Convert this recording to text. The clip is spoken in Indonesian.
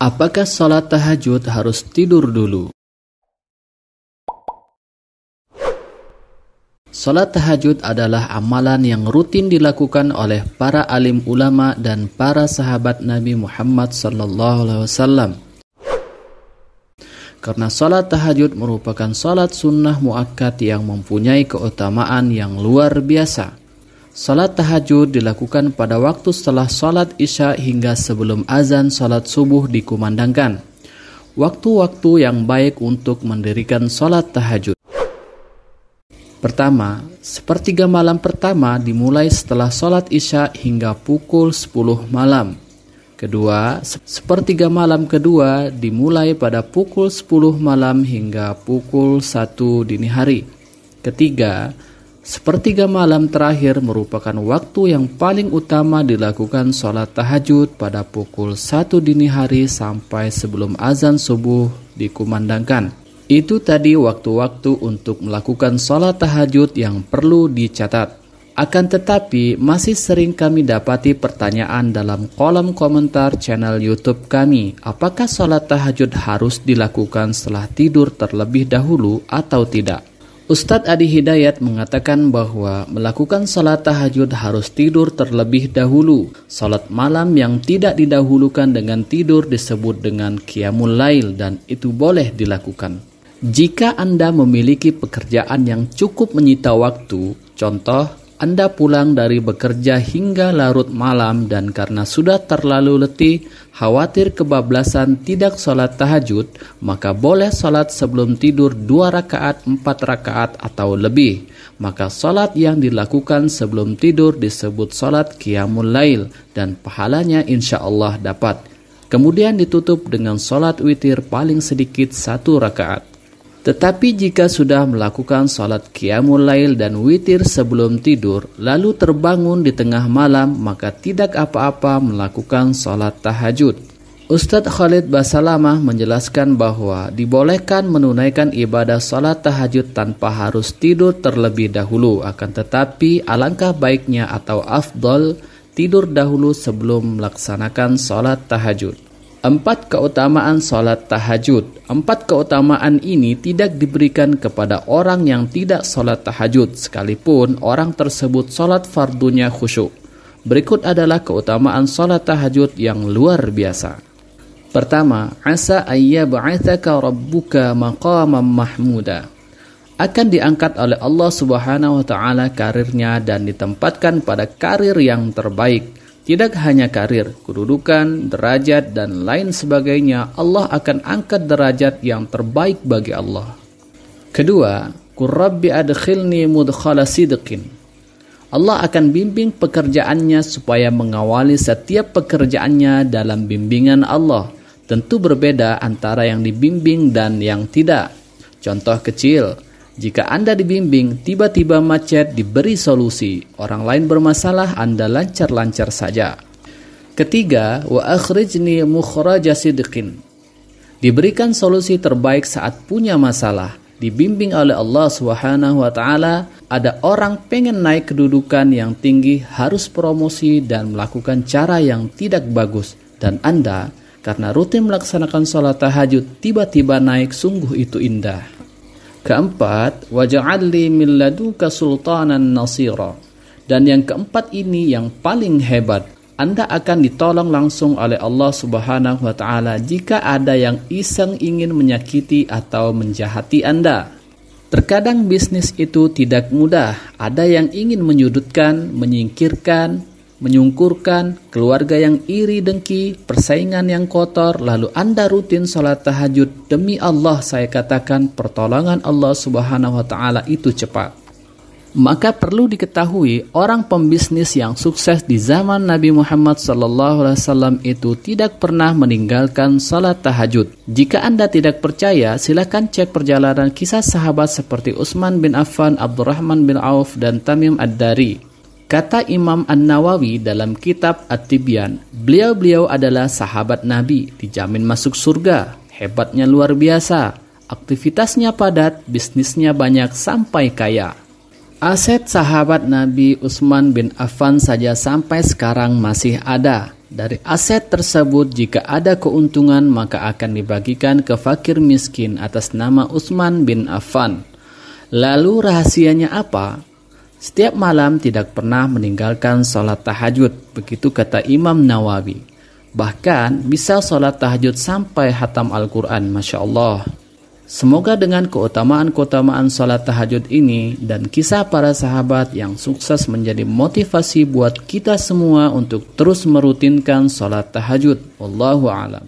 Apakah sholat tahajud harus tidur dulu? Sholat tahajud adalah amalan yang rutin dilakukan oleh para alim ulama dan para sahabat Nabi Muhammad SAW. Karena sholat tahajud merupakan sholat sunnah muakkad yang mempunyai keutamaan yang luar biasa. Salat tahajud dilakukan pada waktu setelah salat isya hingga sebelum azan salat subuh dikumandangkan. Waktu-waktu yang baik untuk mendirikan salat tahajud. Pertama, sepertiga malam pertama dimulai setelah salat isya hingga pukul 10 malam. Kedua, sepertiga malam kedua dimulai pada pukul 10 malam hingga pukul 1 dini hari. Ketiga, sepertiga malam terakhir merupakan waktu yang paling utama dilakukan sholat tahajud pada pukul 1 dini hari sampai sebelum azan subuh dikumandangkan. Itu tadi waktu-waktu untuk melakukan sholat tahajud yang perlu dicatat. Akan tetapi masih sering kami dapati pertanyaan dalam kolom komentar channel YouTube kami. Apakah sholat tahajud harus dilakukan setelah tidur terlebih dahulu atau tidak? Ustadz Adi Hidayat mengatakan bahwa melakukan salat tahajud harus tidur terlebih dahulu. Salat malam yang tidak didahulukan dengan tidur disebut dengan qiyamul lail dan itu boleh dilakukan. Jika Anda memiliki pekerjaan yang cukup menyita waktu, contoh Anda pulang dari bekerja hingga larut malam dan karena sudah terlalu letih, khawatir kebablasan tidak sholat tahajud, maka boleh sholat sebelum tidur 2 rakaat, 4 rakaat atau lebih. Maka sholat yang dilakukan sebelum tidur disebut sholat qiyamul lail dan pahalanya insya Allah dapat. Kemudian ditutup dengan sholat witir paling sedikit 1 rakaat. Tetapi jika sudah melakukan salat qiyamul lail dan witir sebelum tidur, lalu terbangun di tengah malam, maka tidak apa-apa melakukan salat tahajud. Ustadz Khalid Basalamah menjelaskan bahwa dibolehkan menunaikan ibadah salat tahajud tanpa harus tidur terlebih dahulu. Akan tetapi alangkah baiknya atau afdol tidur dahulu sebelum melaksanakan salat tahajud. 4 keutamaan salat tahajud. 4 keutamaan ini tidak diberikan kepada orang yang tidak salat tahajud, sekalipun orang tersebut salat fardunya khusyuk. Berikut adalah keutamaan salat tahajud yang luar biasa. Pertama, asa ayyab'atsaka rabbuka maqaman mahmuda. Akan diangkat oleh Allah Subhanahu wa taala karirnya dan ditempatkan pada karir yang terbaik. Tidak hanya karir, kedudukan, derajat, dan lain sebagainya, Allah akan angkat derajat yang terbaik bagi Allah. Kedua, Qur Rabbi adkhilni mudkhala sidqin. Allah akan bimbing pekerjaannya supaya mengawali setiap pekerjaannya dalam bimbingan Allah. Tentu berbeda antara yang dibimbing dan yang tidak. Contoh kecil, jika Anda dibimbing, tiba-tiba macet diberi solusi. Orang lain bermasalah, Anda lancar-lancar saja. Ketiga, wa akhrijni mukhraja sidqin. Diberikan solusi terbaik saat punya masalah. Dibimbing oleh Allah Subhanahu wa taala, ada orang pengen naik kedudukan yang tinggi, harus promosi dan melakukan cara yang tidak bagus. Dan Anda, karena rutin melaksanakan sholat tahajud, tiba-tiba naik, sungguh itu indah. Keempat, waj'alli min laduka sultanan nasira. Dan yang keempat ini yang paling hebat, Anda akan ditolong langsung oleh Allah Subhanahu wa taala jika ada yang iseng ingin menyakiti atau menjahati Anda. Terkadang bisnis itu tidak mudah. Ada yang ingin menyudutkan, menyingkirkan, menyungkurkan, keluarga yang iri dengki, persaingan yang kotor, lalu Anda rutin sholat tahajud. Demi Allah saya katakan pertolongan Allah Subhanahu wa taala itu cepat. Maka perlu diketahui orang pembisnis yang sukses di zaman Nabi Muhammad SAW itu tidak pernah meninggalkan sholat tahajud. Jika Anda tidak percaya, silakan cek perjalanan kisah sahabat seperti Utsman bin Affan, Abdurrahman bin Auf, dan Tamim ad-Dari. Kata Imam An-Nawawi dalam kitab At-Tibyan, beliau-beliau adalah sahabat Nabi, dijamin masuk surga, hebatnya luar biasa, aktivitasnya padat, bisnisnya banyak sampai kaya. Aset sahabat Nabi Utsman bin Affan saja sampai sekarang masih ada. Dari aset tersebut jika ada keuntungan maka akan dibagikan ke fakir miskin atas nama Utsman bin Affan. Lalu rahasianya apa? Setiap malam tidak pernah meninggalkan sholat tahajud, begitu kata Imam Nawawi. Bahkan bisa sholat tahajud sampai hatam Al-Quran, Masya Allah. Semoga dengan keutamaan-keutamaan sholat tahajud ini dan kisah para sahabat yang sukses menjadi motivasi buat kita semua untuk terus merutinkan sholat tahajud. Wallahu a'lam.